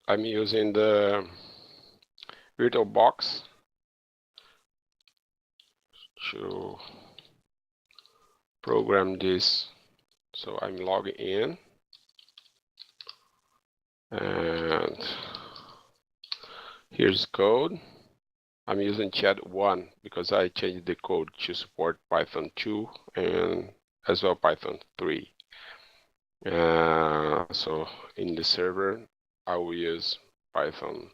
I'm using the VirtualBox to program this. So I'm logging in, and here's code. I'm using Chat 1 because I changed the code to support Python 2 and as well Python 3. So in the server, I will use Python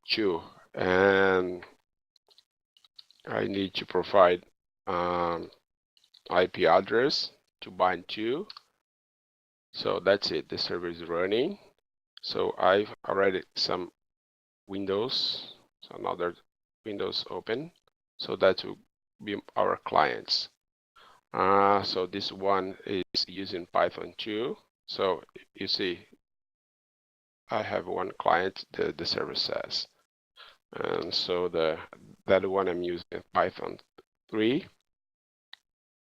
2, and I need to provide IP address to bind to. So that's it. The server is running. So I've already some windows, so another windows open. So that will be our clients. So this one is using Python 2. So you see, I have one client, the server says. And so that one I'm using Python 3,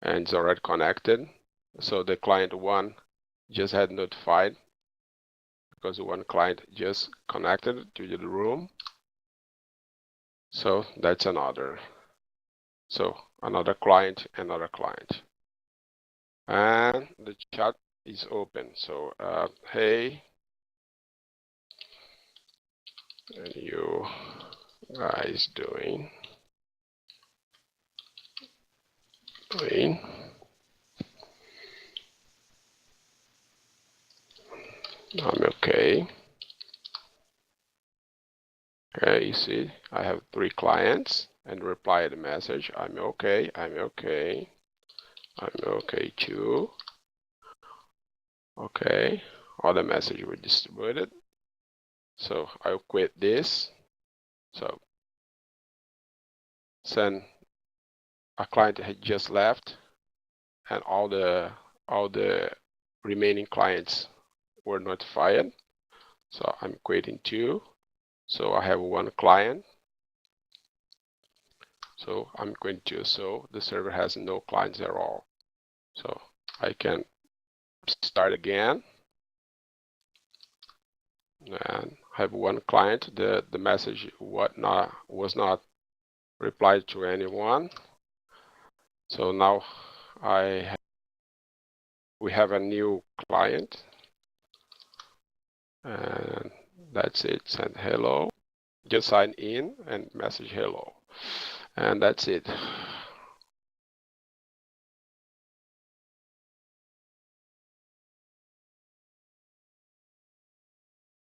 and it's already connected. So the client 1 just had notified because one client just connected to the room. So that's another. So another client, another client. And the chat is open. So hey, and you guys doing? I'm okay. Okay, you see, I have 3 clients and reply the message. I'm okay. I'm okay. I'm okay too. Okay, all the messages were distributed. So I'll quit this. So send a client had just left, and all the remaining clients were notified. So I'm quitting 2. So I have 1 client. So I'm quitting 2. So the server has no clients at all. So I can start again and have 1 client. The message was not replied to anyone. So now we have a new client, and that's it. Send hello. Just sign in and message hello, and that's it.